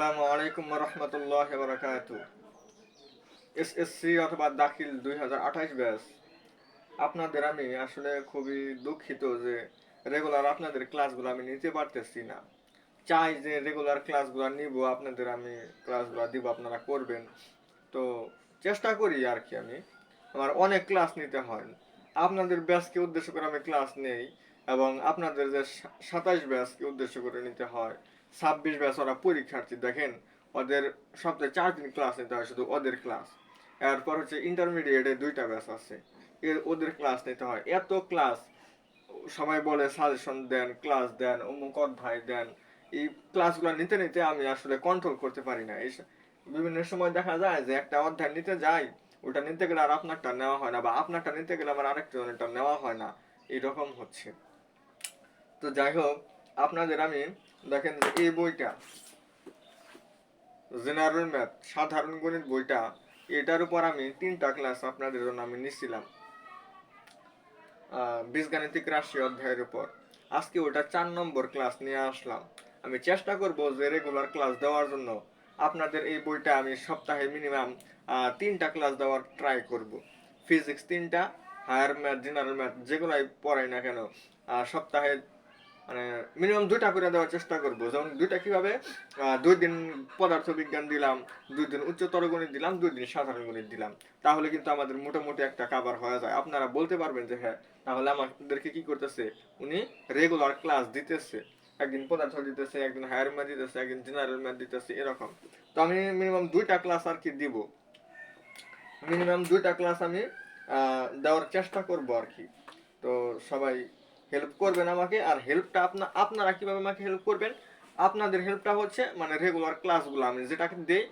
আসসালামু আলাইকুম রহমতুল্লাহ বারাকাতু। এসএসসি অথবা দাখিল 2028 ব্যাচ, আপনাদের আমি আসলে খুবই দুঃখিত যে রেগুলার আপনাদের ক্লাসগুলো আমি নিতে পারতেছি না। চাই যে রেগুলার ক্লাসগুলো নিব, আপনাদের আমি ক্লাসগুলো দিব, আপনারা করবেন। তো চেষ্টা করি আর কি। আমার অনেক ক্লাস নিতে হয়, আপনাদের ব্যাচকে উদ্দেশ্য করে আমি ক্লাস নেই। এবং আপনাদের যে 27 ব্যাচকে উদ্দেশ্য করে নিতে হয়। 26 ব্যাচ ওরা পরীক্ষার্থী, দেখেন ওদের সপ্তাহে 4 দিন ক্লাস নিতে হয়, শুধু ওদের ক্লাস। এরপর হচ্ছে ইন্টারমিডিয়েটে 2টা ব্যাচ আছে, ওদের ক্লাস নিতে হয়। এত ক্লাস, সবাই বলে সাজেশন দেন, ক্লাস দেন, অমুক অধ্যায় দেন। এই ক্লাসগুলো নিতে নিতে আমি আসলে কন্ট্রোল করতে পারি না। বিভিন্ন সময় দেখা যায় যে একটা অধ্যায় নিতে যাই, ওটা নিতে গেলে আর আপনারটা নেওয়া হয় না, বা আপনারটা নিতে গেলে আমার আরেকটা নেওয়া হয় না। এইরকম হচ্ছে। তো যাই হোক, আপনাদের আমি দেখেন যে এই বইটা, জেনারেল ম্যাথ সাধারণ গণিত বইটা, এটার উপর আমি 3টা ক্লাস আপনাদের জন্য আমি নিচ্ছিলাম, বীজগাণিতিক রাশি অধ্যায়ের উপর। আজকে ওটা 4 নম্বর ক্লাস নিয়ে আসলাম। আমি চেষ্টা করব যে রেগুলার ক্লাস দেওয়ার জন্য। আপনাদের এই বইটা আমি সপ্তাহে মিনিমাম 3টা ক্লাস দেওয়ার ট্রাই করব। ফিজিক্স 3টা, হায়ার ম্যাথ, জেনারেল ম্যাথ যেগুলাই পড়াই না কেন, সপ্তাহে মানে মিনিমাম 2টা করে দেওয়ার চেষ্টা করব। যেমন 2টা কিভাবে, 2 দিন পদার্থ বিজ্ঞান দিলাম, 2 দিন উচ্চতর গণিত দিলাম, 2 দিন সাধারণ গণিত দিলাম। তাহলে কিন্তু আমাদের মোটামুটি একটা কাভার হয়ে যায়। আপনারা বলতে পারবেন যে হ্যাঁ, তাহলে আমাদেরকে কি করতেছে, উনি রেগুলার ক্লাস দিতেছে। একদিন পদার্থ দিতেছে, একদিন হায়ার ম্যাথ দিতেছে, একদিন জেনারেল ম্যাথ দিতেছে, এরকম। তো আমি মিনিমাম 2টা ক্লাস আর কি দিব। মিনিমাম 2টা ক্লাস আমি দেওয়ার চেষ্টা করব আর কি। তো সবাই হেল্প করবেন আমাকে। আর হেল্পটা আপনারা কিভাবে আমাকে হেল্প করবেন, আপনাদের হেল্পটা হচ্ছে মানে রেগুলার ক্লাসগুলো আমি যেটাকে দিই,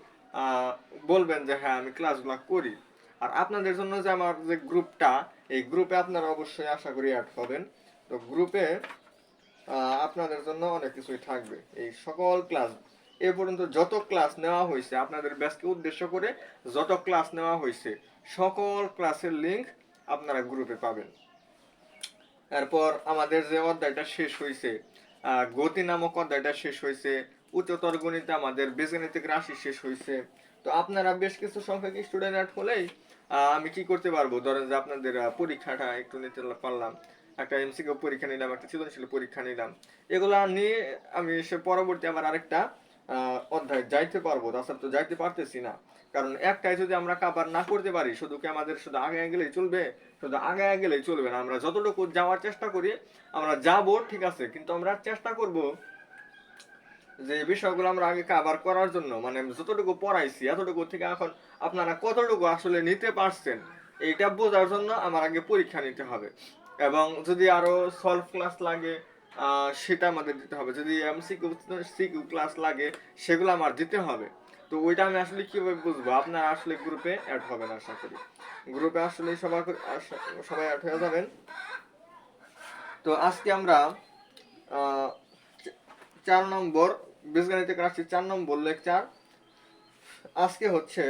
বলবেন যে হ্যাঁ আমি ক্লাসগুলো করি। আর আপনাদের জন্য যে আমার যে গ্রুপটা, এই গ্রুপে আপনারা অবশ্যই আশা করি অ্যাড হবেন। তো গ্রুপে আপনাদের জন্য অনেক কিছুই থাকবে। এই সকল ক্লাস এ পর্যন্ত যত ক্লাস নেওয়া হয়েছে আপনাদের ব্যাচকে উদ্দেশ্য করে, যত ক্লাস নেওয়া হয়েছে সকল ক্লাসের লিংক আপনারা গ্রুপে পাবেন। এরপর আমাদের যে অধ্যায়টা শেষ হয়েছে, গতি নামক অধ্যায়টা শেষ হয়েছে। উচ্চতর গণিতে আমাদের বীজগাণিতিক রাশি শেষ হয়েছে। তো আপনারা বেশ কিছু সংখ্যক স্টুডেন্ট অ্যাড হলেই আমি কি করতে পারবো, ধরেন যে আপনাদের পরীক্ষাটা একটু নিতে পারলাম, একটা এমসিকিউ পরীক্ষা নিলাম, একটা সৃজনশীল পরীক্ষা নিলাম। এগুলা নিয়ে আমি সে পরবর্তী আবার আরেকটা অধ্যায় যাইতে পারবো। তাছাড়া তো যাইতে পারতেছি না। কারণ একটাই যদি আমরা কাভার না করতে পারি, শুধু কি আমাদের শুধু আগে গেলেই চলবে? শুধু আগে গেলেই চলবে না। আমরা যতটুকু যাওয়ার চেষ্টা করি, আমরা যাব ঠিক আছে, কিন্তু আমরা চেষ্টা করব যে বিষয়গুলো আমরা আগে কাভার করার জন্য। মানে যতটুকু পড়াইছি এতটুকু থেকে এখন আপনারা কতটুকু আসলে নিতে পারছেন, এইটা বোঝার জন্য আমার আগে পরীক্ষা নিতে হবে। এবং যদি আরো সলভ ক্লাস লাগে, সেটা আমাদের দিতে হবে। যদি এমসিকিউ সিকিউ ক্লাস লাগে, সেগুলো আমার দিতে হবে। তো ওইটা আমি আসলে কিভাবে বুঝবো? আপনারা আসলে গ্রুপে অ্যাড হবেন আশা করি। গ্রুপে আসলে সবাই অ্যাড হয়ে যাবেন। তো আজকে আমরা আহ, 4 নম্বর বীজগণিতিক রাশি 4 নম্বর লেকচার। আজকে হচ্ছে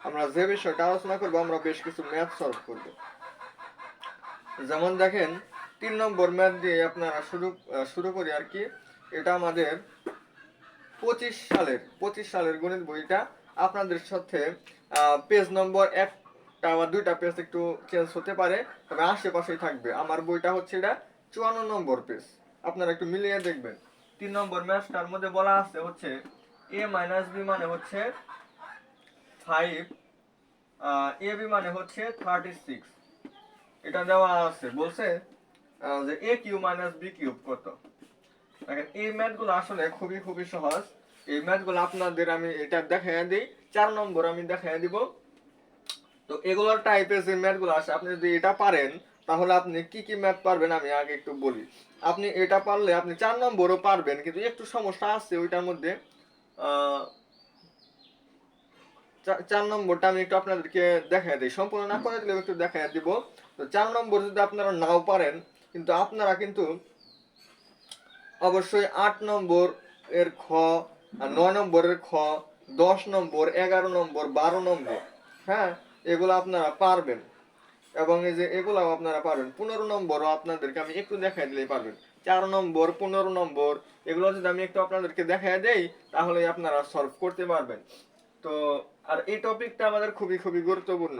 আমরা যে বিষয়টা আলোচনা করবো, আমরা বেশ কিছু ম্যাথ সলভ করব। যেমন দেখেন 3 নম্বর ম্যাথ দিয়ে আপনারা শুরু করি আর কি। এটা আমাদের 25 সালের গণিত বইটা। আপনাদের সাথে পেজ নম্বর 1টা বা 2টা পেজ একটু চেঞ্জ হতে পারে, তবে আশেপাশেই থাকবে। আমার বইটা হচ্ছে এটা 54 নম্বর পেজ। আপনারা একটু মিলিয়ে দেখবেন। 3 নম্বর ম্যাথটার মধ্যে বলা আছে হচ্ছে a মাইনাস বি মানে হচ্ছে 5, এ বি মানে হচ্ছে 36। এটা দেওয়া আছে, বলছে যে এ কিউ মাইনাস বি কিউব কত। দেখেন এই ম্যাথগুলো আসলে খুবই খুবই সহজ। এই ম্যাথগুলো আপনাদের আমি এটা দেখাইয়া দিই, 4 নম্বর আমি দেখাইয়া দিব। তো এগুলোর টাইপের যে ম্যাথগুলো আছে, আপনি যদি এটা পারেন তাহলে আপনি কি কি ম্যাথ পারবেন আমি আগে একটু বলি। আপনি এটা পারলে আপনি 4 নম্বরও পারবেন, কিন্তু একটু সমস্যা আছে ওইটার মধ্যে। আহ 4 নম্বরটা আমি একটু আপনাদেরকে দেখাই দিই, সম্পূর্ণ না করে দিলেও একটু দেখাই দিব। তো 4 নম্বর যদি আপনারা নাও পারেন, কিন্তু আপনারা কিন্তু অবশ্যই 8 নম্বর এর খ, 9 নম্বরের খ, 10 নম্বর, 11 নম্বর, 12 নম্বর, হ্যাঁ, এগুলো আপনারা পারবেন। এবং এই যে এগুলাও আপনারা পারবেন। 15 নম্বরও আপনাদেরকে আমি একটু দেখাই দিলেই পারবেন। 4 নম্বর 15 নম্বর এগুলো যদি আমি একটু আপনাদেরকে দেখায় দেই তাহলে আপনারা সলভ করতে পারবেন। তো আর এই টপিকটা আমাদের খুবই খুবই গুরুত্বপূর্ণ।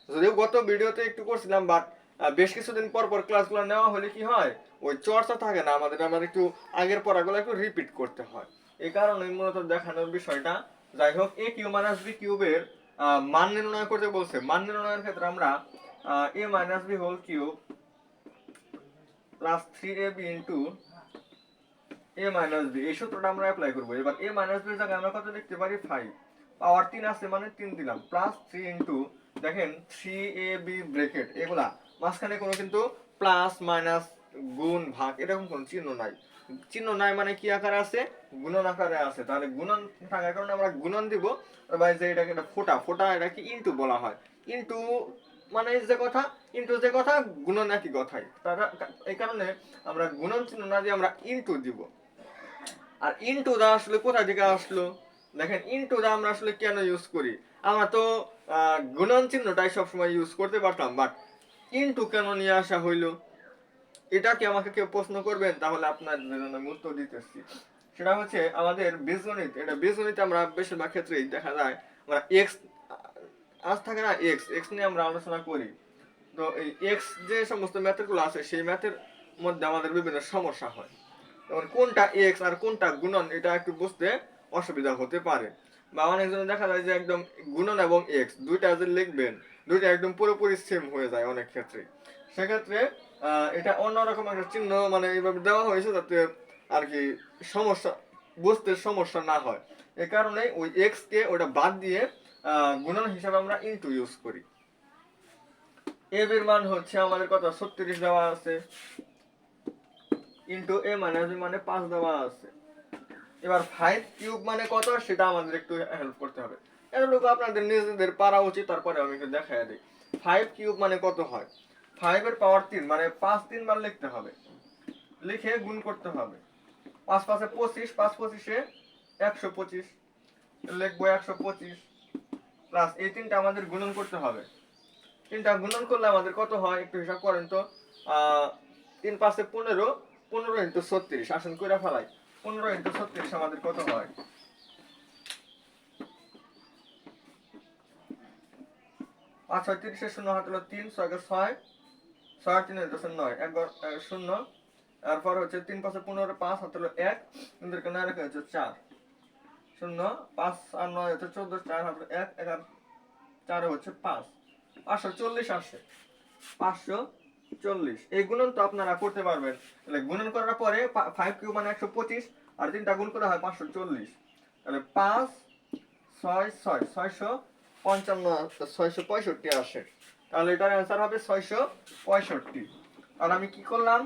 যদিও গত ভিডিওতে একটু করছিলাম, বাট বেশ কিছুদিন পর পর ক্লাসগুলো নেওয়া হলে কি হয়, ওই চর্চা থাকে না আমাদের, আবার একটু আগের পড়াগুলো একটু রিপিট করতে হয়। এই কারণে মূলত দেখানোর বিষয়টা। যাই হোক, এ কিউ মাইনাস বি কিউবের মান নির্ণয় করতে বলছে। মান নির্ণয়ের ক্ষেত্রে আমরা A minus B whole cube plus 3ab into A minus B, এই সূত্রটা আমরা অ্যাপ্লাই করবো। এবার এ মাইনাস বির জায়গায় আমরা কত লিখতে পারি, 5, পাওয়ার 3 আছে মানে 3 দিলাম, প্লাস 3 ইন্টু দেখেন 3ab ব্র্যাকেট, এগুলা মাঝখানে কোনো কিন্তু প্লাস মাইনাস গুণ ভাগ এরকম কোনো চিহ্ন নাই। চিহ্ন নাই মানে কি আকারে আছে, গুণন আকারে আছে। তাহলে গুণন থাকার কারণে আমরা গুণন দিব। ভাই যে এটাকে একটা ফোঁটা ফোঁটা এটাকে ইনটু বলা হয়। ইনটু মানে যে কথা, ইনটু যে কথা, গুণন একই কথাই। তারা এই কারণে আমরা গুণন চিহ্ন না দিয়ে আমরা ইনটু দিব। আর ইনটু দা আসলে কোথা থেকে আসলো, দেখেন ইনটু দা আমরা আসলে কেন ইউজ করি। আমরা তো গুণন চিহ্নটাই সবসময় ইউজ করতে পারতাম, বাট ইনটু কেন নিয়ে আসা হইলো, এটা কি আমাকে কেউ প্রশ্ন করবেন? তাহলে আপনার জন্য আমি উত্তর দিতেছি। সেটা হচ্ছে আমাদের বীজগণিত, এটা বীজগণিতে আমরা বেশিরভাগ ক্ষেত্রেই দেখা যায় আমরা এক্স আজ থাকে না, এক্স এক্স নিয়ে আমরা আলোচনা করি। তো এই এক্স যে সমস্ত ম্যাথগুলো আছে সেই ম্যাথের মধ্যে আমাদের বিভিন্ন সমস্যা হয়। যেমন কোনটা এক্স আর কোনটা গুণন এটা একটু বুঝতে অসুবিধা হতে পারে। বা অনেকজন দেখা যায় যে একদম গুণন এবং এক্স দুইটা যে লিখবেন, দুইটা একদম পুরোপুরি সেম হয়ে যায় অনেক ক্ষেত্রে। সেক্ষেত্রে এটা অন্যরকম একটা চিহ্ন মানে এইভাবে দেওয়া হয়েছে যাতে আর কি সমস্যা বুঝতে সমস্যা না হয়। এ কারণে ওই এক্স কে ওটা বাদ দিয়ে গুণন হিসাবে আমরা ইনটু ইউজ করি। এর মান হচ্ছে আমাদের কত, 36 দেওয়া আছে, ইনটু এ মাইনাস বি মানে 5 দেওয়া আছে। এবার 5 কিউব মানে কত সেটা আমাদের একটু হেল্প করতে হবে। এতটুকু আপনাদের নিজেদের পারা উচিত, তারপরে আমি একটু দেখাই দিই। 5 কিউব মানে কত হয়, 5 এর পাওয়ার 3 মানে 5 3বার লিখতে হবে, লিখে গুণ করতে হবে। 5 5 এ 25, 5 25 এ 125, লিখবো 125 প্লাস এই তিনটা আমাদের গুণন করতে হবে। তিনটা গুণন করলে আমাদের কত হয় একটু হিসাব করেন তো। 3 5 এ 15, 15 ইন্টু 36, আসেন কইরা ফেলাই। 15 ইন্টু 36 আমাদের কত হয়, 5 6 30 এর শূন্য হাত হলো 3, 6 6 6 3 হইতেছে 9, 1 শূন্য, তারপর হচ্ছে 3 5 এ 15, 5 হাত হলো 1, কিন্তু কেন রেখে হচ্ছে 4 শূন্য, 5 আর 9 হচ্ছে 14, 4 হাত হলো 1, 1 আর 4 হচ্ছে 5, 540 আসে, 540। এই গুণন তো আপনারা করতে পারবেন। তাহলে গুণন করার পরে 5 কিউব মানে 125 আর তিনটা গুণ করা হয় 540। তাহলে 5 6 6 655 665 আসে। তাহলে এটার অ্যান্সার হবে 665। আর আমি কি করলাম,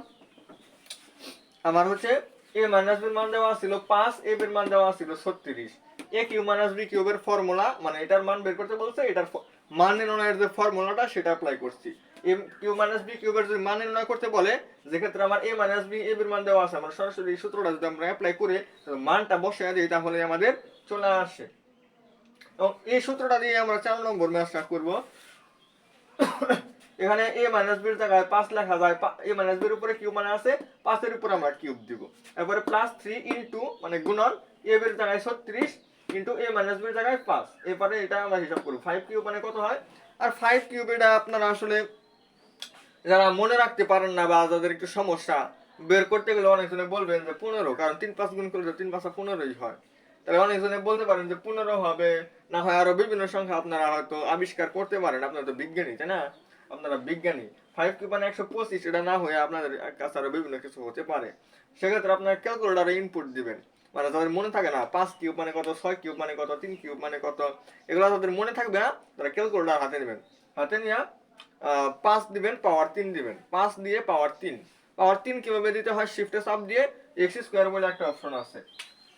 আমার হচ্ছে এ মাইনাস বি মান দেওয়া ছিল 5, এ এর মান দেওয়া ছিল 36। এ কিউ মাইনাস বি কিউবের ফর্মুলা মানে এটার মান বের করতে বলছে, এটার মান নির্ণয়ের যে ফর্মুলাটা সেটা অ্যাপ্লাই করছি। এ কিউ মাইনাস বি কিউবের যদি মান নির্ণয় করতে বলে, যে ক্ষেত্রে আমার এ মাইনাস বি এর মান দেওয়া আছে, আমরা সরাসরি এই সূত্রটা যদি আমরা অ্যাপ্লাই করে মানটা বসিয়ে দিই তাহলে আমাদের চলে আসে। এবং এই সূত্রটা দিয়ে আমরা 4 নম্বর ম্যাথটা করব। এখানে a মাইনাস b এর জায়গায় 5 লেখা যায়, a মাইনাস b এর উপরে কিউব মানে আছে, 5 এর উপরে আমরা কিউব দিব। এরপরে প্লাস 3 ইনটু মানে গুণন a এর জায়গায় 36 ইনটু a মাইনাস b এর জায়গায় 5। এরপরে এটা আমরা হিসাব করব 5 কিউব মানে কত হয়। আর 5 কিউব এটা আপনারা আসলে যারা মনে রাখতে পারেন না বা যাদের একটু সমস্যা বের করতে গেলে অনেকজনে বলবেন যে 15, কারণ 3 5 গুণ করলে 3 5 15ই হয়। তাহলে অনেকজনে বলতে পারেন যে 15 হবে, না হয় আরো বিভিন্ন সংখ্যা আপনারা হয়তো আবিষ্কার করতে পারেন, আপনারা তো বিজ্ঞানী তাই না, আপনারা বিজ্ঞানী। 5 কিউব মানে 125, এটা না হয়ে আপনাদের কাছে আরো বিভিন্ন কিছু হতে পারে। সেক্ষেত্রে আপনারা ক্যালকুলেটরে ইনপুট দিবেন। মানে যাদের মনে থাকে না 5 কিউব মানে কত, 6 কিউব মানে কত, 3 কিউব মানে কত, এগুলো যাদের মনে থাকবে না তারা ক্যালকুলেটর হাতে নেবেন, হাতে নিয়ে 5 দিবেন, পাওয়ার 3 দিবেন, 5 দিয়ে পাওয়ার 3। পাওয়ার 3 কিভাবে দিতে হয়, শিফটে চাপ দিয়ে এক্স স্কয়ার বলে একটা অপশন আছে,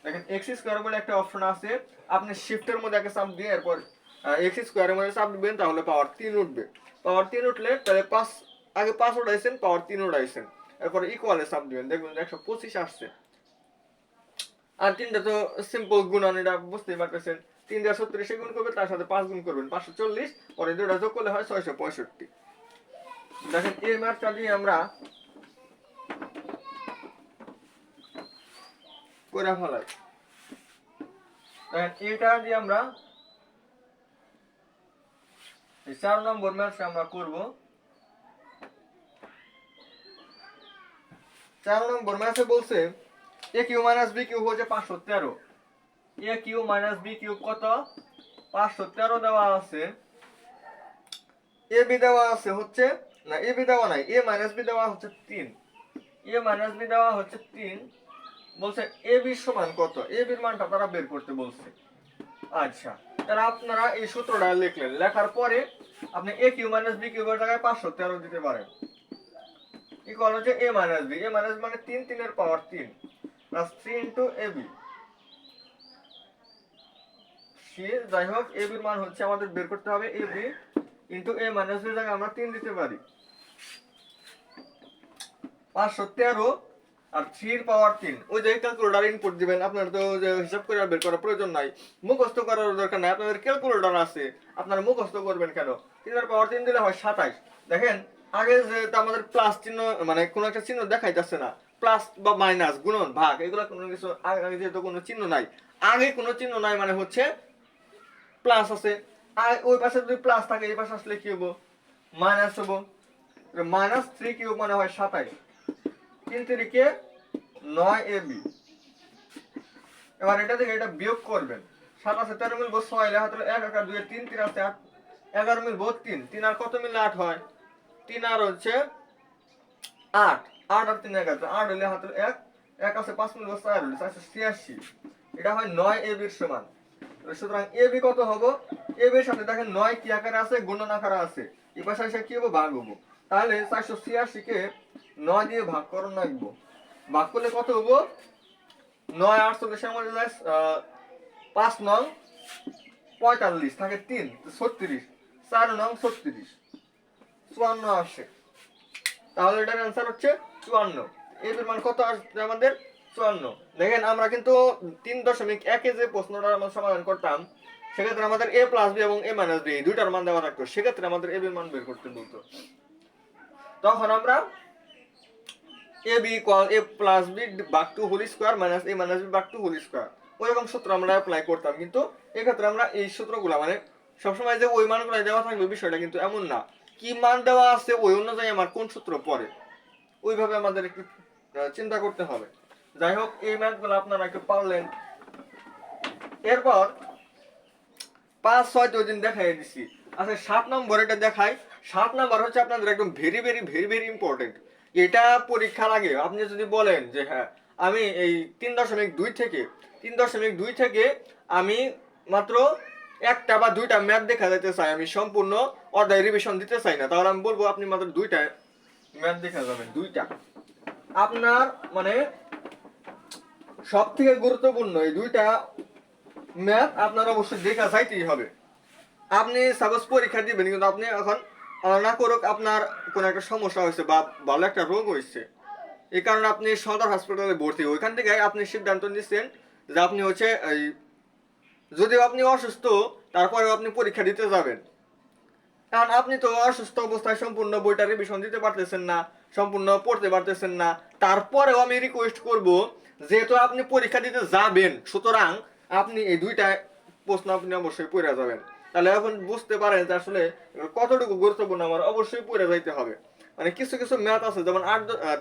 দেখেন এক্স স্কয়ার বলে একটা অপশন আছে, আপনি শিফটের মধ্যে একটা চাপ দিয়ে এরপর এক্স স্কয়ারের মধ্যে চাপ দিবেন, তাহলে পাওয়ার 3 উঠবে। পাওয়ার 3 উঠলে তাহলে 5 আগে 5 উঠাইছেন, পাওয়ার 3 উঠাইছেন, এরপর ইকুয়ালে চাপ দিবেন, দেখবেন 125 আসছে। আর তিনটা তো সিম্পল গুণন, এটা বুঝতেই পারতেছেন। 3 দিয়ে 36 গুণ করবে, তার সাথে 5 গুণ করবেন 540, পরে দুটো যোগ করলে হয় 665। দেখেন এই ম্যাথটা দিয়ে আমরা করে ফেলাই। এটা দিয়ে আমরা 4 নম্বর ম্যাথটা আমরা করব। 4 নম্বর ম্যাথে বলছে এ কিউ মাইনাস বি কিউ হচ্ছে 513। এ কিউ মাইনাস বি কিউ কত? 513 দেওয়া আছে। এ বি দেওয়া আছে হচ্ছে, না এ বি দেওয়া নাই, এ মাইনাস বি দেওয়া হচ্ছে 3। এ মাইনাস বি দেওয়া হচ্ছে 3। বলছে এ বি সমান কত? এ বির মানটা তারা বের করতে বলছে। আচ্ছা, তাহলে আপনারা এই সূত্রটা লিখলেন, লেখার পরে আপনি এ কিউ মাইনাস বি কিউ এর জায়গায় 513 দিতে পারেন। ইকুয়াল হচ্ছে এ মাইনাস বি, এ মাইনাস মানে 3, 3 এর পাওয়ার 3 প্লাস 3 ইনটু এ বি। যাই হোক, এ বির মান হচ্ছে আমাদের বের করতে হবে A B into a minus B, জায়গায় আমরা 3 দিতে পারি। 513 আর 3 এর পাওয়ার 3, ওই যে ক্যালকুলেটর ইনপুট দিবেন। আপনার তো হিসাব করে বের করার প্রয়োজন নাই, মুখস্থ করার দরকার নাই, আপনাদের ক্যালকুলেটর আছে, আপনারা মুখস্থ করবেন কেন? 3 এর পাওয়ার 3 দিলে হয় 27। দেখেন আগে যে আমাদের প্লাস চিহ্ন মানে কোনো একটা চিহ্ন দেখাইতেছে না, প্লাস বা মাইনাস গুণন ভাগ এগুলা কোনো কিছু আগে যেহেতু কোনো চিহ্ন নাই, আগে কোনো চিহ্ন নাই মানে হচ্ছে প্লাস আছে। আর ওই পাশে যদি প্লাস থাকে এই পাশে আসলে কি হবো? মাইনাস হবো। মাইনাস 3 কিউব মানে হয় 27। 3 3 9 এ বি। এবার এটা থেকে এটা বিয়োগ করবেন। 7 আছে 13 মিলবো 6, লেখা হলো 1 1 2 3 3 আছে 8, 11 মিলবো 3 3 আর কত মিললে 8 হয়? 3 আর হচ্ছে 8, 8 আর 3 11, 8 হলে হাতে 1 1 আছে 5 মিলবো 4 হলো 486। এটা হয় 9 এ বির সমান। সুতরাং এ বি কত হবে? এ বির সাথে দেখেন 9 কি আকারে আছে? গুণন আকারে আছে। এই পাশে এসে কি হবে? ভাগ হবে। তাহলে 486 কে 9 দিয়ে ভাগ করুন লাগবো। ভাগ করলে কত হবে? 9 48 এর মধ্যে 5 9 45 থাকে 3 36, 4 9 36, 54 আসে। তাহলে এটার অ্যান্সার হচ্ছে 54। এর মান কত আসবে আমাদের? 54। দেখেন আমরা কিন্তু 3.1 যে প্রশ্নটা আমরা সমাধান করতাম, সেক্ষেত্রে আমাদের a প্লাস বি এবং a মাইনাস বি এই দুইটার মান দেওয়া থাকতো, সেক্ষেত্রে আমাদের a এর মান বের করতে বলতো। তখন আমরা a b equal a plus b ভাগ 2 whole square minus a minus b ভাগ 2 হোল স্কয়ার ওইরকম সূত্র আমরা অ্যাপ্লাই করতাম। কিন্তু এক্ষেত্রে আমরা এই সূত্রগুলো মানে সবসময় যে ওই মানগুলো দেওয়া থাকবে বিষয়টা কিন্তু এমন না, কি মান দেওয়া আছে ওই অনুযায়ী আমার কোন সূত্র পড়ে ওইভাবে আমাদের একটু চিন্তা করতে হবে। যাই হোক, এই ম্যাথগুলো আপনারা একটু পারলেন। এরপর 5 6 তো দিন দেখাই দিছি। আচ্ছা 7 নম্বর এটা দেখাই। 7 নম্বর হচ্ছে আপনাদের একদম very very very very important. এটা পরীক্ষার আগে আপনি যদি বলেন যে হ্যাঁ আমি এই 3.2 থেকে 3.2 থেকে আমি মাত্র একটা বা দুইটা ম্যাথ দেখা যেতে চাই, আমি সম্পূর্ণ অধ্যায় রিভিশন দিতে চাই না, তাহলে আমি বলবো আপনি মাত্র দুইটা ম্যাথ দেখা যাবেন। দুইটা আপনার মানে সব থেকে গুরুত্বপূর্ণ এই দুইটা ম্যাথ আপনার অবশ্যই দেখা যাইতেই হবে। আপনি সাপোজ পরীক্ষা দিবেন কিন্তু আপনি এখন না করুক আপনার কোনো একটা সমস্যা হয়েছে বা ভালো একটা রোগ হয়েছে, এই কারণে আপনি সদর হাসপাতালে ভর্তি, ওইখান থেকে আপনি সিদ্ধান্ত নিচ্ছেন যে আপনি হচ্ছে এই যদিও আপনি অসুস্থ তারপরেও আপনি পরীক্ষা দিতে যাবেন। কারণ আপনি তো অসুস্থ অবস্থায় সম্পূর্ণ বইটা রিভিশন দিতে পারতেছেন না, সম্পূর্ণ পড়তে পারতেছেন না, তারপরেও আমি রিকোয়েস্ট করব যেহেতু আপনি পরীক্ষা দিতে যাবেন সুতরাং আপনি এই দুইটা প্রশ্ন আপনি অবশ্যই পড়ে যাবেন। তাহলে এখন বুঝতে পারেন যে আসলে কতটুকু গুরুত্বপূর্ণ আমার অবশ্যই পড়ে যাইতে হবে। মানে কিছু কিছু ম্যাথ আছে যেমন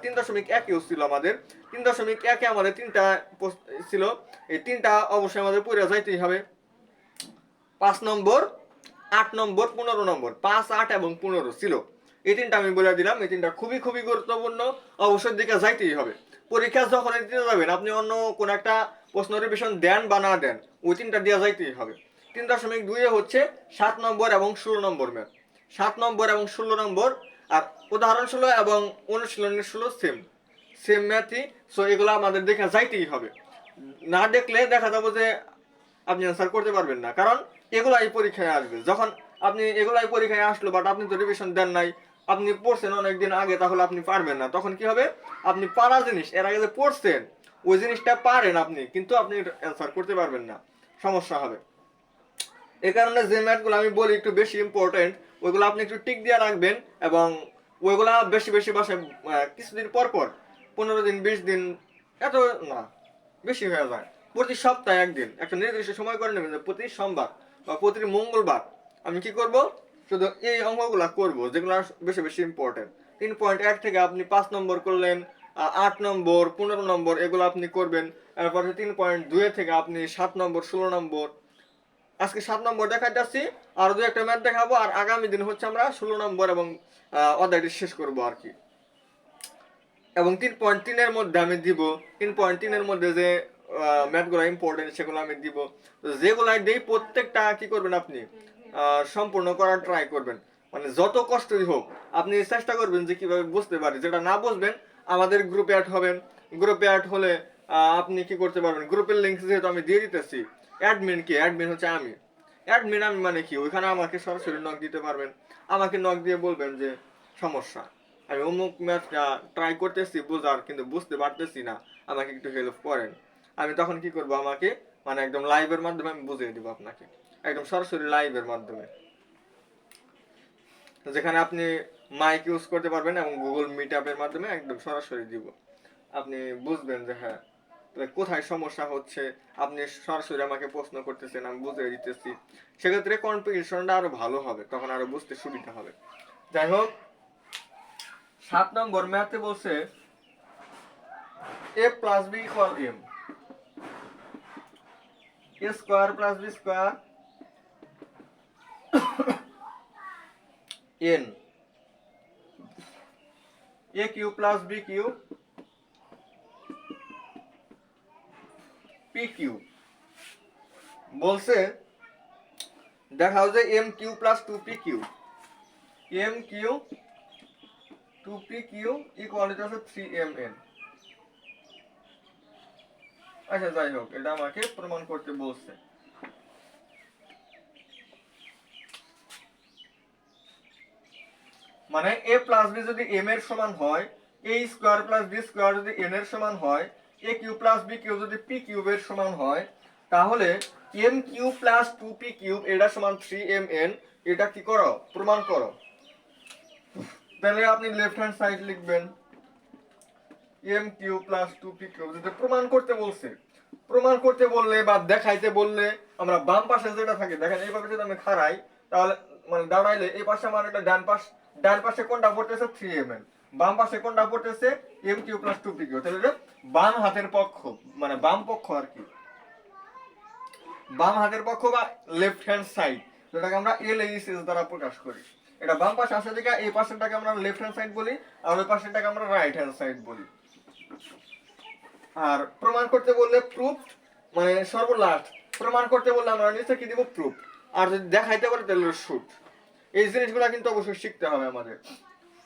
3.1 ছিল আমাদের, 3.1 আমাদের তিনটা ছিল, এই তিনটা অবশ্যই আমাদের পড়ে যাইতেই হবে। 5 নম্বর 8 নম্বর 15 নম্বর, 5 8 এবং 15 ছিল, এই তিনটা আমি বলে দিলাম। এই তিনটা খুবই খুবই গুরুত্বপূর্ণ, অবশ্যই দিকে যাইতেই হবে। পরীক্ষা যখন দিতে যাবেন আপনি অন্য কোন একটা প্রশ্ন রিভিশন দেন বা না দেন ওই তিনটা দেওয়া যাইতেই হবে। 3.2 হচ্ছে 7 নম্বর এবং 16 নম্বর ম্যাথ। 7 নম্বর এবং 16 নম্বর আর উদাহরণ 16 এবং অনুশীলনের 16 সেম সেম ম্যাথই। সো এগুলো আমাদের দেখা যাইতেই হবে, না দেখলে দেখা যাবো যে আপনি অ্যান্সার করতে পারবেন না। কারণ এগুলাই পরীক্ষায় আসবে, যখন আপনি এগুলাই পরীক্ষায় আসলো বাট আপনি তো রিভিশন দেন নাই, আপনি পড়ছেন অনেকদিন আগে, তাহলে আপনি পারবেন না। তখন কি হবে? আপনি পারা জিনিস এর আগে যে পড়ছেন ওই জিনিসটা পারেন আপনি, কিন্তু আপনি অ্যান্সার করতে পারবেন না, সমস্যা হবে। এই কারণে যে ম্যাথগুলো আমি বলি একটু বেশি ইম্পর্টেন্ট ওইগুলো আপনি একটু টিক দিয়ে রাখবেন এবং ওইগুলা বেশি বেশি বাসায় কিছুদিন পর পর 15 দিন 20 দিন এত না বেশি হয়ে যায়। প্রতি সপ্তাহে একদিন একটা নির্দিষ্ট সময় করে নেবেন যে প্রতি সোমবার বা প্রতি মঙ্গলবার আমি কি করব, শুধু এই অঙ্কগুলা করব যেগুলো বেশি বেশি ইম্পর্টেন্ট। 3.1 থেকে আপনি 5 নম্বর করলেন, 8 নম্বর 15 নম্বর এগুলো আপনি করবেন। তারপরে 3.2 থেকে আপনি 7 নম্বর 16 নম্বর। আজকে 7 নম্বর দেখাইতেছি, আর দু একটা ম্যাথ দেখাবো, আর আগামী দিন হচ্ছে আমরা 16 নম্বর এবং অধ্যায়টি শেষ করবো আর কি। এবং 3.3-এর মধ্যে আমি দিব, 3.3-এর মধ্যে যে ম্যাথগুলো ইম্পর্টেন্ট সেগুলো আমি দিব। যেগুলো দিই প্রত্যেকটা কি করবেন আপনি সম্পূর্ণ করার ট্রাই করবেন। মানে যত কষ্টই হোক আপনি চেষ্টা করবেন যে কিভাবে বুঝতে পারি। যেটা না বুঝবেন আমাদের গ্রুপে অ্যাড হবেন। গ্রুপে অ্যাড হলে আপনি কি করতে পারবেন, গ্রুপের লিঙ্ক যেহেতু আমি দিয়ে দিতেছি। অ্যাডমিন কি, অ্যাডমিন হচ্ছে আমি। অ্যাডমিন আমি মানে কি, ওইখানে আমাকে সরাসরি নক দিতে পারবেন। আমাকে নক দিয়ে বলবেন যে সমস্যা, আমি অমুক ম্যাথটা ট্রাই করতেছি বোঝার, কিন্তু বুঝতে পারতেছি না, আমাকে একটু হেল্প করেন। আমি তখন কি করব, আমাকে মানে একদম লাইভের মাধ্যমে আমি বুঝিয়ে দিব আপনাকে, একদম সরাসরি লাইভের মাধ্যমে, যেখানে আপনি মাইক ইউজ করতে পারবেন এবং গুগল মিট অ্যাপের মাধ্যমে একদম সরাসরি দিব। আপনি বুঝবেন যে হ্যাঁ কোথায় সমস্যা হচ্ছে, আপনি সরাসরি আমাকে প্রশ্ন করতেছেন, আমি বুঝিয়ে দিতেছি। সেক্ষেত্রে কম্পিটিশনটা আরো ভালো হবে, তখন আরো বুঝতে সুবিধা হবে। যাই হোক, 7 নম্বর ম্যাথে বলছে a plus b equal m, a square plus b square n, a cube plus b cube p cube। বলছে দেখাও যে m cube plus 2p cube, m cube 2p cube equal to 3mn। আচ্ছা যাই হোক, এটা আমাকে প্রমাণ করতে বলছে। মানে a প্লাস b যদি m এর সমান হয়, a square plus b square যদি n এর সমান হয়, a cube plus b cube যদি p কিউবের সমান হয়, তাহলে m cube plus 2p cube এটা সমান 3mn। এটা কি করো, প্রমাণ করো। তাহলে আপনি লেফট হ্যান্ড সাইড লিখবেন m cube plus 2p cube. যদি প্রমাণ করতে বলছে, প্রমাণ করতে বললে বা দেখাইতে বললে আমরা বাম পাশে যেটা থাকে, দেখেন এইভাবে যদি আমি খাড়াই, তাহলে মানে দাঁড়াইলে এই পাশে আমার একটা ডান পাশে কোনটা পড়তেছে 3mn, বাম পাশে কোনটা পড়তেছে m cube plus 2p cube. তাহলে বাম হাতের পক্ষ মানে বাম পক্ষ আর কি, বাম হাতের পক্ষ বা লেফট হ্যান্ড সাইড, যেটাকে আমরা LHS দ্বারা প্রকাশ করি। এটা বাম পাশে আসে থেকে এই পাশেরটাকে আমরা লেফট হ্যান্ড সাইড বলি, আর ওই পাশেরটাকে আমরা রাইট হ্যান্ড সাইড বলি। আর প্রমাণ করতে বললে প্রুফ, মানে সর্বলাস্ট প্রমাণ করতে বললে আমরা নিচে কি দিব, প্রুফ। আর যদি দেখাইতে পারি তাহলে শুট। এই জিনিসগুলো কিন্তু অবশ্যই শিখতে হবে আমাদের।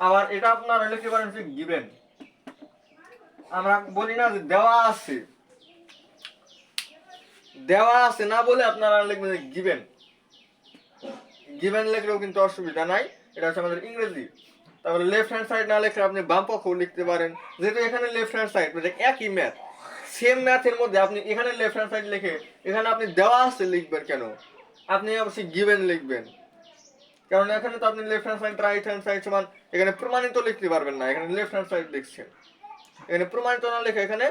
আবার এটা আপনারা লিখতে পারেন যে গিভেন। আমরা বলি না যে দেওয়া আছে, দেওয়া আছে না বলে আপনারা লিখবেন যে গিভেন। গিভেন লিখলেও কিন্তু অসুবিধা নাই, এটা হচ্ছে আমাদের ইংরেজি। তারপরে লেফট হ্যান্ড সাইড না লিখলে আপনি বাম পক্ষ লিখতে পারেন, যেহেতু এখানে লেফট হ্যান্ড সাইড মানে একই ম্যাথ, সেম ম্যাথের মধ্যে আপনি এখানে লেফট হ্যান্ড সাইড লিখে এখানে আপনি দেওয়া আছে লিখবেন কেন, আপনি অবশ্যই গিভেন লিখবেন। কারণ এখানে তো আপনি left hand side right hand side সমান, এখানে প্রমাণিত লিখতে পারবেন না, এখানে লেফট হ্যান্ড সাইড লিখছেন। এখানে প্রমাণিত না লিখে এখানে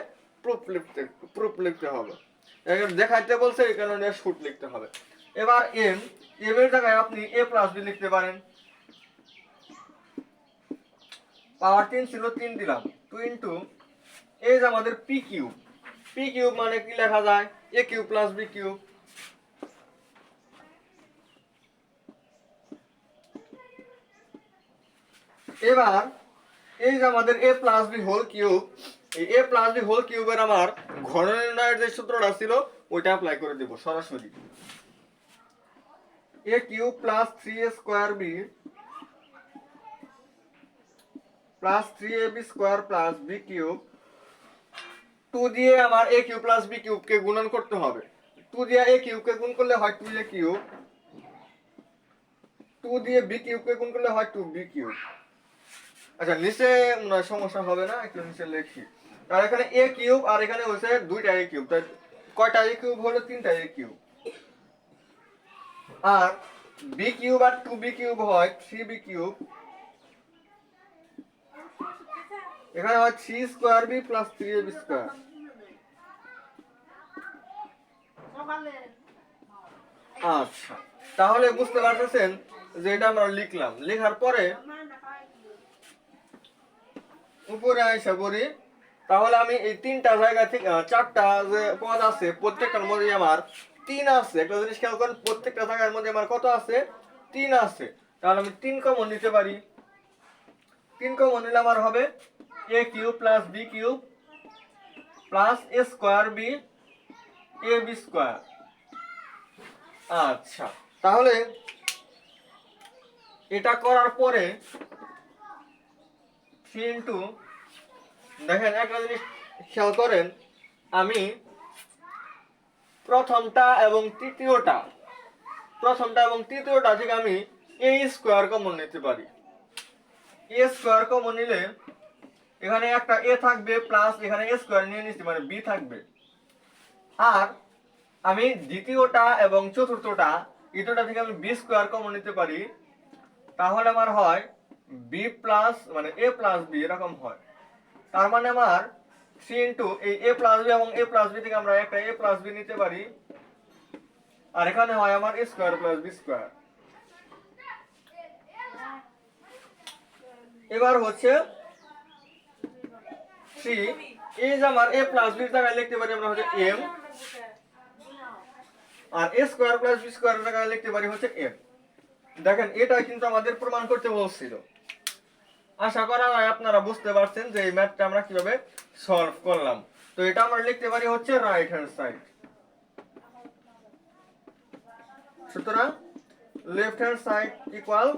প্রুফ লিখতে হবে। এখানে দেখাইতে বলছে এখানে শুট লিখতে হবে। এবার এম এর জায়গায় আপনি a প্লাস b লিখতে পারেন। পাওয়ার 3 ছিল 3 দিলাম 2 ইনটু এই যে আমাদের p কিউব, p কিউব মানে কি লেখা যায় a cube plus b cube. এবার এই যে আমাদের a plus b whole cube, এই a প্লাস b হোল কিউবের আমার ঘন নির্ণয়ের যে সূত্রটা ছিল ওইটা অ্যাপ্লাই করে দেব সরাসরি। a cube plus 3a square b plus 3ab square plus b cube, 2 দিয়ে আমার a cube plus b cube কে গুণন করতে হবে। 2 দিয়ে a কিউব কে গুণ করলে হয় 2a কিউব, 2 দিয়ে b কিউব কে গুণ করলে হয় 2b কিউব। আচ্ছা নিচে সমস্যা হবে না, একটু নিচে লিখি। আর এখানে a কিউব আর এখানে হচ্ছে দুইটা a কিউব, তাই কয়টা a কিউব হলো, তিনটা a কিউব। আর b কিউব আর 2b কিউব হয় 3b কিউব। এখানে হয় 3 square b plus 3ab square. আচ্ছা, তাহলে বুঝতে পারতেছেন যে এটা আমরা লিখলাম, লেখার পরে উপরে আইসা পড়ি। তাহলে আমি এই তিনটা জায়গা থেকে চারটা যে পদ আছে প্রত্যেকটার মধ্যে আমার 3 আছে। একটা জিনিস খেয়াল করেন, প্রত্যেকটা জায়গার মধ্যে আমার কত আছে? 3 আছে। তাহলে আমি 3 কমন নিতে পারি। 3 কমন নিলে আমার হবে a cube plus b cube plus a square b ab square. আচ্ছা, তাহলে এটা করার পরে 3 ইনটু, দেখেন একটা জিনিস খেয়াল করেন, আমি প্রথমটা এবং তৃতীয়টা থেকে আমি a স্কয়ার কমন নিতে পারি। a স্কয়ার কমন নিলে এখানে একটা a থাকবে প্লাস এখানে a স্কয়ার নিয়ে নিচ্ছি, মানে b থাকবে। আর আমি দ্বিতীয়টা এবং চতুর্থটা এই দুটো থেকে আমি b স্কয়ার কমন নিতে পারি। তাহলে আমার হয় b প্লাস মানে a প্লাস b এরকম হয়। তার মানে আমার 3 ইনটু এই a প্লাস b এবং a প্লাস b থেকে আমরা একটা a প্লাস b নিতে পারি। আর এখানে হয় আমার a square plus b square. এবার হচ্ছে 3, এই যে আমার a প্লাস b জায়গায় লিখতে পারি আমরা হচ্ছে m, আর a square plus b square জায়গায় লিখতে পারি হচ্ছে m। দেখেন এটা কিন্তু আমাদের প্রমাণ করতে বলছিল। আশা করা হয় আপনারা বুঝতে পারছেন যে এই ম্যাথটা আমরা কিভাবে সলভ করলাম। তো এটা আমরা লিখতে পারি হচ্ছে রাইট হ্যান্ড সাইড। সুতরাং left hand side equal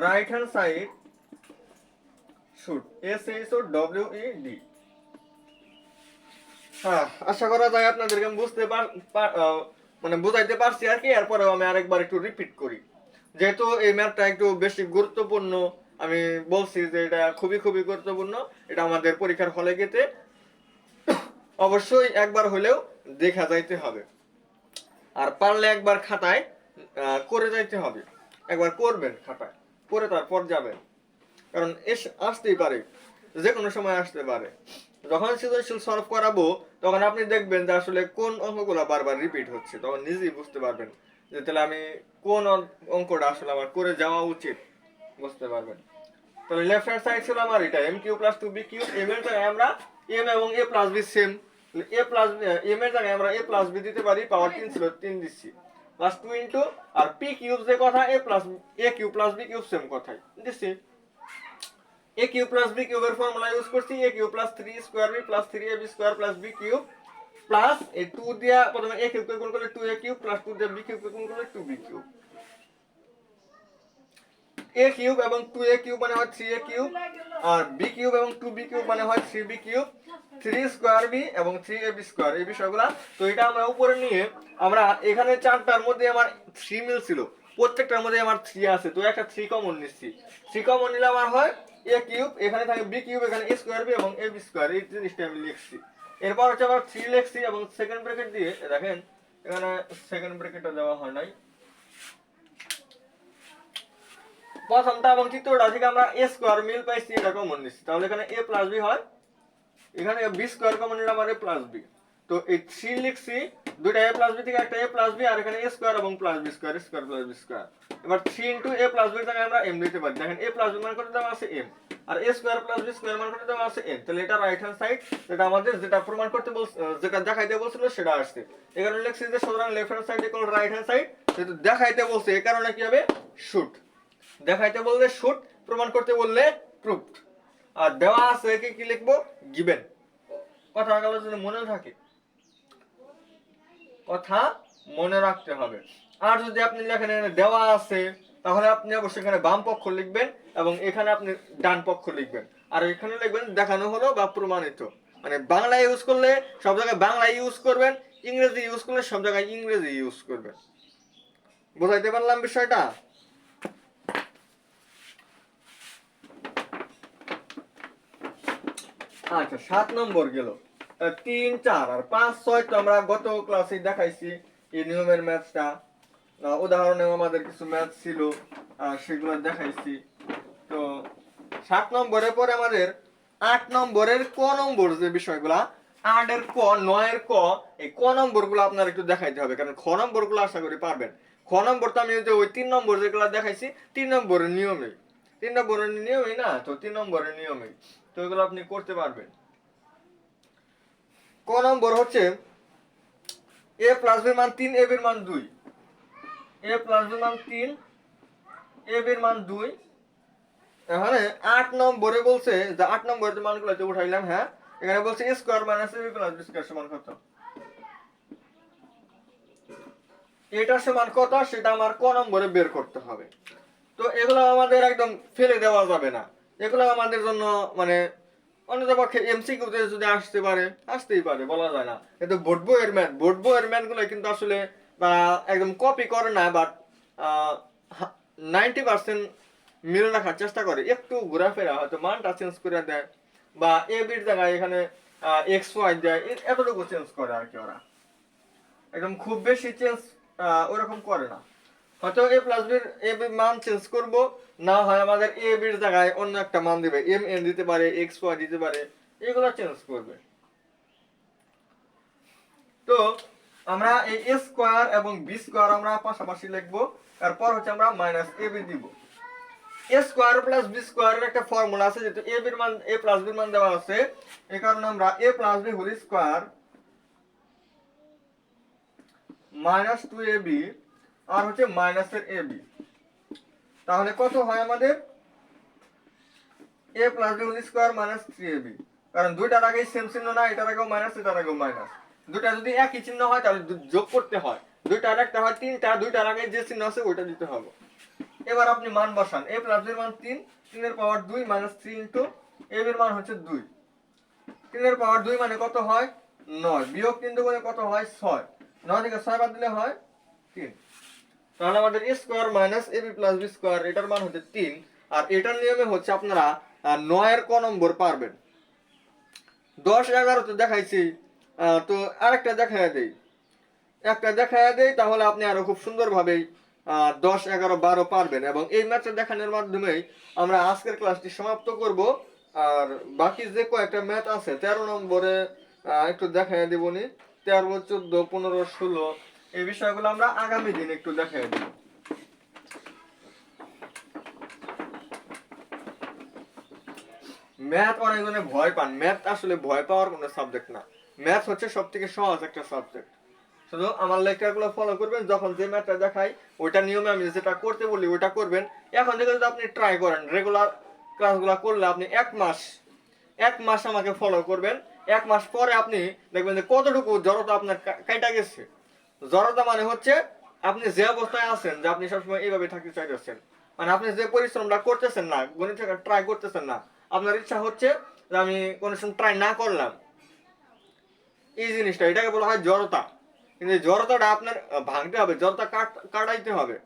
right hand side should SHOWED। হ্যাঁ, আশা করা যায় আপনাদেরকে আমি মানে বুঝাইতে পারছি আর কি। এরপরেও আমি আরেকবার একটু রিপিট করি, যেহেতু এই ম্যাথটা একটু বেশি গুরুত্বপূর্ণ। আমি বলছি যে এটা খুবই খুবই গুরুত্বপূর্ণ। এটা আমাদের পরীক্ষার হলে গেতে অবশ্যই একবার হলেও দেখা যাইতে হবে, আর পারলে একবার খাতায় করে যাইতে হবে। একবার করবেন খাতায়, করে তারপর যাবেন, কারণ আসতেই পারে, যে কোনো সময় আসতে পারে। যখন সৃজনশীল সলভ করাবো তখন আপনি দেখবেন যে আসলে কোন অঙ্কগুলো বারবার রিপিট হচ্ছে, তখন নিজেই বুঝতে পারবেন যে তাহলে আমি কোন অঙ্কটা আসলে আমার করে যাওয়া উচিত, বুঝতে পারবেন। তাহলে লেফট হ্যান্ড সাইড ছিল আমার এটা m cube plus 2b cube. m এর জায়গায় আমরা m এবং a plus b same, a plus m এর জায়গায় আমরা a প্লাস b দিতে পারি, পাওয়ার 3 ছিল 3 দিচ্ছি, প্লাস 2 ইনটু আর p কিউব যে কথা a cube plus b cube same কথাই দিচ্ছি। a কিউব প্লাস b কিউবের ফর্মুলা ইউজ করছি, a cube plus 3 square b plus 3ab square plus b cube plus এই 2 দিয়া প্রথমে a কিউব কে গুণ করলে 2a কিউব প্লাস 2 দিয়ে b কিউব কে গুণ করলে 2b কিউব। a কিউব এবং 2a কিউব মানে হয় 3a কিউব, আর b কিউব এবং 2b কিউব মানে হয় 3b কিউব, 3 স্কয়ার b এবং 3ab স্কয়ার, এই বিষয়গুলো। তো এটা আমরা উপরে নিয়ে আমরা এখানে চারটার মধ্যে আমার 3 মিল ছিল, প্রত্যেকটার মধ্যে আমার 3 আছে, তো একটা 3 কমন নিচ্ছি। 3 কমন নিলে আমার হয় a কিউব, এখানে থাকে b কিউব, এখানে a স্কয়ার b এবং ab স্কয়ার, এই জিনিসটা আমি লিখছি। এরপর হচ্ছে আবার 3 লিখছি এবং সেকেন্ড ব্র্যাকেট দিয়ে, দেখেন এখানে সেকেন্ড ব্র্যাকেটটা দেওয়া হয় নাই, প্রথমটা এবং তৃতীয়টা থেকে আমরা a স্কয়ার মিল পাইছি, এটা কমন নিচ্ছি। তাহলে এখানে a প্লাস b হয়, এখানে b স্কয়ার কমন নিলে আমার a প্লাস b। তো এই 3 লিখছি, দুইটা a প্লাস b থেকে একটা a প্লাস b, আর এখানে a স্কয়ার এবং plus b square, square plus b square. এবার 3 ইনটু a প্লাস b থেকে আমরা m দিতে পারি। দেখেন a প্লাস b মান করে দেওয়া আছে m, আর a square plus b square মান করে দেওয়া আছে n। তাহলে এটা রাইট হ্যান্ড সাইড, এটা আমাদের যেটা প্রমাণ করতে যেটা দেখাইতে বলছিল সেটা আসছে। এই কারণে লিখছি যে সুতরাং left hand side equal right hand side, যেহেতু দেখাইতে বলছে এই কারণে কি হবে শুড। দেখাইতে বললে শুড, প্রমাণ করতে বললে প্রুভড। আর দেওয়া আছে কি লিখবো গিভেন। কথা গেল যদি মনে থাকে, কথা মনে রাখতে হবে। আর যদি আপনি লেখেন দেওয়া আছে, তাহলে আপনি অবশ্যই এখানে বাম পক্ষ লিখবেন এবং এখানে আপনি ডান পক্ষ লিখবেন, আর এখানে লিখবেন দেখানো হলো বা প্রমাণিত। মানে বাংলা ইউজ করলে সব জায়গায় বাংলা ইউজ করবেন, ইংরেজি ইউজ করলে সব জায়গায় ইংরেজি ইউজ করবেন। বুঝাইতে পারলাম বিষয়টা? আচ্ছা, 7 নম্বর গেল। 3, 4 আর 5, 6 তো আমরা গত ক্লাসে দেখাইছি এই নিয়মের ম্যাথটা। উদাহরণেও আমাদের কিছু ম্যাথ ছিল, সেগুলো দেখাইছি। তো 7 নম্বরের পরে আমাদের 8 নম্বরের ক নম্বর যে বিষয়গুলা, 8 এর ক 9 এর ক এই ক নম্বর গুলো আপনার একটু দেখাইতে হবে, কারণ খ নম্বর গুলো আশা করি পারবেন। খ নম্বর তো আমি ওই 3 নম্বর যেগুলো দেখাইছি 3 নম্বরের নিয়মেই, 3 নম্বরের নিয়মেই না, তো 3 নম্বরের নিয়মেই তো এগুলো আপনি করতে পারবেন। ক নম্বর হচ্ছে a প্লাস b মান 3 a b এর মান 2, a প্লাস b মান 3 a b এর মান 2। এখানে 8 নম্বরে বলছে যে 8 নম্বরের যে মানগুলো তো উঠাইলাম, হ্যাঁ এখানে বলছে a square minus ab plus b square সমান কত, এটা সমান কত সেটা আমার ক নম্বরে বের করতে হবে। তো এগুলো আমাদের একদম ফেলে দেওয়া যাবে না, এগুলো আমাদের জন্য মানে অন্যপক্ষে এমসিকিউতে যদি আসতে পারে, আসতেই পারে, বলা যায় না। কিন্তু বোর্ড বইয়ের ম্যাথ গুলো কিন্তু আসলে একদম কপি করে না, বাট 90% মিল রাখার চেষ্টা করে, একটু ঘোরাফেরা হয়তো মানটা চেঞ্জ করে দেয়, বা এ বির জায়গায় এখানে এক্স ওয়াই দেয়, এতটুকু চেঞ্জ করে আর কি। ওরা একদম খুব বেশি চেঞ্জ ওরকম করে না। হয়তো এ প্লাস বির এ বির মান চেঞ্জ করব, না হয় আমাদের এ বির জায়গায় অন্য একটা মান দিবে, এম এন দিতে পারে, এক্স ওয়াই দিতে পারে, এগুলো চেঞ্জ করবে। তো আমরা এই এ স্কয়ার এবং বি স্কয়ার আমরা পাশাপাশি লিখব, তারপর হচ্ছে আমরা মাইনাস এ বি দিব। এ স্কয়ার প্লাস বি স্কয়ারের একটা ফর্মুলা আছে, যেহেতু এ বির মান এ প্লাস বির মান দেওয়া আছে, এই কারণে আমরা A plus B whole square minus 2ab আর হচ্ছে মাইনাসের ab, তাহলে কত হয় আমাদের a plus b whole square minus 3ab, কারণ দুইটার আগেই সেম চিহ্ন না, এটার আগেও মাইনাস এটার আগেও মাইনাস, দুইটা যদি একই চিহ্ন হয় তাহলে যোগ করতে হয়, দুইটার একটা হয় তিনটা, দুইটার আগে যে চিহ্ন আছে ওইটা দিতে হবে। এবার আপনি মান বসান, a প্লাস b এর মান 3, 3 এর পাওয়ার 2 মাইনাস 3 ইনটু ab এর মান হচ্ছে 2, 3 এর পাওয়ার 2 মানে কত হয় 9, বিয়োগ 3 দুগুণে কত হয় 6, 9 থেকে 6 বাদ দিলে হয় 3। তাহলে আমাদের a square minus ab plus b square এটার মান হচ্ছে 3, আর এটার নিয়মে হচ্ছে আপনারা 9 এর ক নম্বর পারবেন। 10 11 তো দেখাইছি, তো আরেকটা দেখাইয়া দেই, একটা দেখাইয়া দেই, তাহলে আপনি আরো খুব সুন্দরভাবে 10 11 12 পারবেন, এবং এই ম্যাথটা দেখানোর মাধ্যমেই আমরা আজকের ক্লাসটি সমাপ্ত করব। আর বাকি যে কয়েকটা ম্যাথ আছে 13 নম্বরে একটু দেখাইয়া দেবনি, 13 14 15 16 এই বিষয়গুলো আমরা আগামী দিন একটু দেখাইয়া দেব। ম্যাথ অনেকজনে ভয় পান, ম্যাথ আসলে ভয় পাওয়ার কোনো সাবজেক্ট না, ম্যাথ হচ্ছে সবথেকে সহজ একটা সাবজেক্ট। শুধু আমার লেকচারগুলো ফলো করবেন, যখন যে ম্যাথটা দেখাই ওইটা নিয়মে আমি যেটা করতে বলি ওইটা করবেন। এখন থেকে যদি আপনি ট্রাই করেন রেগুলার ক্লাসগুলো করলে, আপনি এক মাস আমাকে ফলো করবেন, 1 মাস পরে আপনি দেখবেন যে কতটুকু জড়তা আপনার কাটা গেছে। জড়তা মানে হচ্ছে আপনি যে অবস্থায় আছেন, যে আপনি সবসময় এইভাবে থাকতে চাইতেছেন, মানে আপনি যে পরিশ্রমটা করতেছেন না, গণিত ট্রাই করতেছেন না, আপনার ইচ্ছা হচ্ছে যে আমি কোনো সময় ট্রাই না করলাম, এই জিনিসটা এটাকে বলা হয় জড়তা। কিন্তু এই জড়তাটা আপনার ভাঙতে হবে, জড়তা কাটাইতে হবে।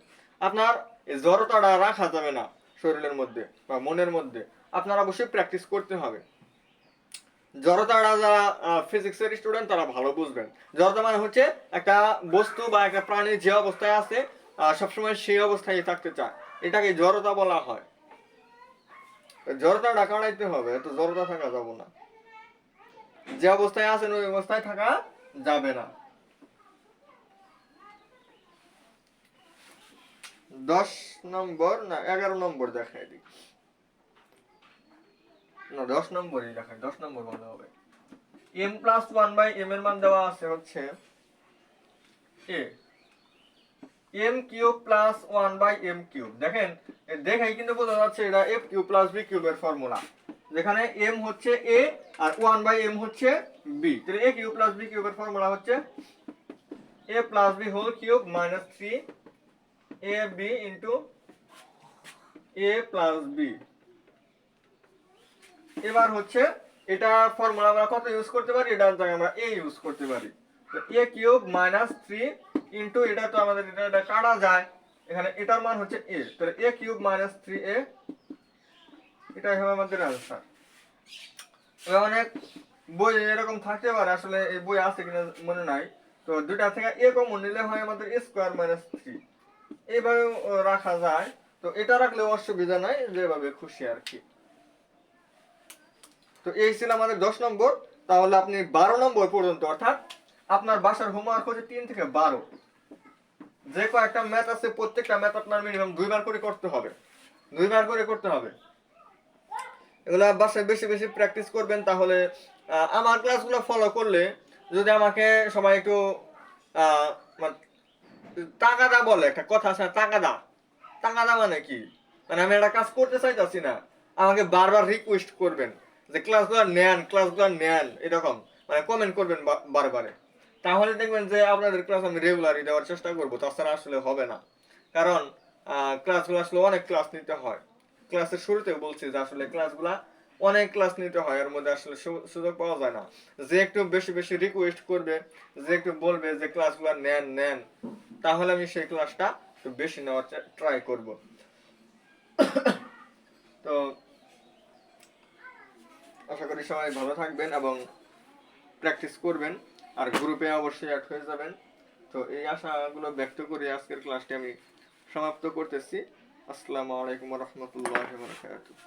আপনার এই জড়তাটা রাখা যাবে না শরীরের মধ্যে বা মনের মধ্যে, আপনার অবশ্যই প্র্যাকটিস করতে হবে। জড়তাটা যারা ফিজিক্সের স্টুডেন্ট তারা ভালো বুঝবেন। জড়তা মানে হচ্ছে একটা বস্তু বা একটা প্রাণী যে অবস্থায় আছে সবসময় সেই অবস্থায় থাকতে চায়, এটাকে জড়তা বলা হয়। জড়তাটা কাটাইতে হবে, তো জড়তা থাকা যাবে না, যে অবস্থায় আছেন ওই অবস্থায় থাকা যাবে না। 10 নম্বর না 11 নম্বর দেখাই দিই, না 10 নম্বরই দেখাই, 10 নম্বর মনে হবে। m প্লাস 1/m এর মান দেওয়া আছে হচ্ছে a, m cube plus 1/m cube. দেখেন দেখাই কিন্তু বোঝা যাচ্ছে এটা f কিউব প্লাস b কিউবের ফর্মুলা, যেখানে m হচ্ছে a আর 1/m হচ্ছে b, তাহলে a কিউব প্লাস b কিউবের ফর্মুলা হচ্ছে a plus b whole cube minus 3ab into a plus b। এবার হচ্ছে এটা ফর্মুলা আমরা কত ইউজ করতে পারি, এটার জায়গায় আমরা a ইউজ করতে পারি, তো a কিউব মাইনাস 3 ইনটু এটা তো আমাদের এটা কাটা যায়, এখানে এটার মান হচ্ছে a, তাহলে a কিউব মাইনাস 3a, এটাই হবে আমাদের आंसर। এবার অনেক বই এরকম থাকতে পারে, আসলে এই বই আছে কিনা মনে নাই, তো দুইটা থেকে a কমন নিলে হয় আমাদের a স্কয়ার মাইনাস 3, এইভাবে রাখা যায়, তো এটা রাখলে অসুবিধা নাই, যেভাবে খুশি আর কি। তো এই ছিল আমাদের 10 নম্বর। তাহলে আপনি 12 নম্বর পর্যন্ত, অর্থাৎ আপনার বাসার হোমওয়ার্ক হচ্ছে 3 থেকে 12, যে কয়েকটা ম্যাথ আছে প্রত্যেকটা ম্যাথ আপনার মিনিমাম 2বার করে করতে হবে, 2বার করে করতে হবে। এগুলা বাসায় বেশি বেশি প্র্যাকটিস করবেন, তাহলে আমার ক্লাসগুলো ফলো করলে, যদি আমাকে সবাই একটু আহ, মানে তাগাদা বলে, একটা কথা আছে না, তাগাদা, তাগাদা মানে কি, মানে আমি একটা কাজ করতে চাইতেছি না, আমাকে বারবার রিকোয়েস্ট করবেন যে ক্লাসগুলো নেন, ক্লাসগুলো নেন, এরকম মানে কমেন্ট করবেন বারবারে, তাহলে দেখবেন যে আপনাদের ক্লাস আমি রেগুলারই দেওয়ার চেষ্টা করবো, তাছাড়া আসলে হবে না। কারণ ক্লাসগুলো আসলে অনেক ক্লাস নিতে হয়, ক্লাসের শুরুতে বলছি যে আসলে ক্লাসগুলা অনেক ক্লাস নিতে হয়, এর মধ্যে আসলে সুযোগ পাওয়া যায় না। যে একটু বেশি বেশি রিকোয়েস্ট করবে, যে একটু বলবে যে ক্লাসগুলো নেন নেন, তাহলে আমি সেই ক্লাসটা একটু বেশি নেওয়ার ট্রাই করব। তো আশা করি সবাই ভালো থাকবেন এবং প্র্যাকটিস করবেন, আর গ্রুপে অবশ্যই অ্যাড হয়ে যাবেন। তো এই আশাগুলো ব্যক্ত করে আজকের ক্লাসটি আমি সমাপ্ত করতেছি। আসসালামু আলাইকুম ওয়া রাহমাতুল্লাহি ওয়া বারাকাতুহু।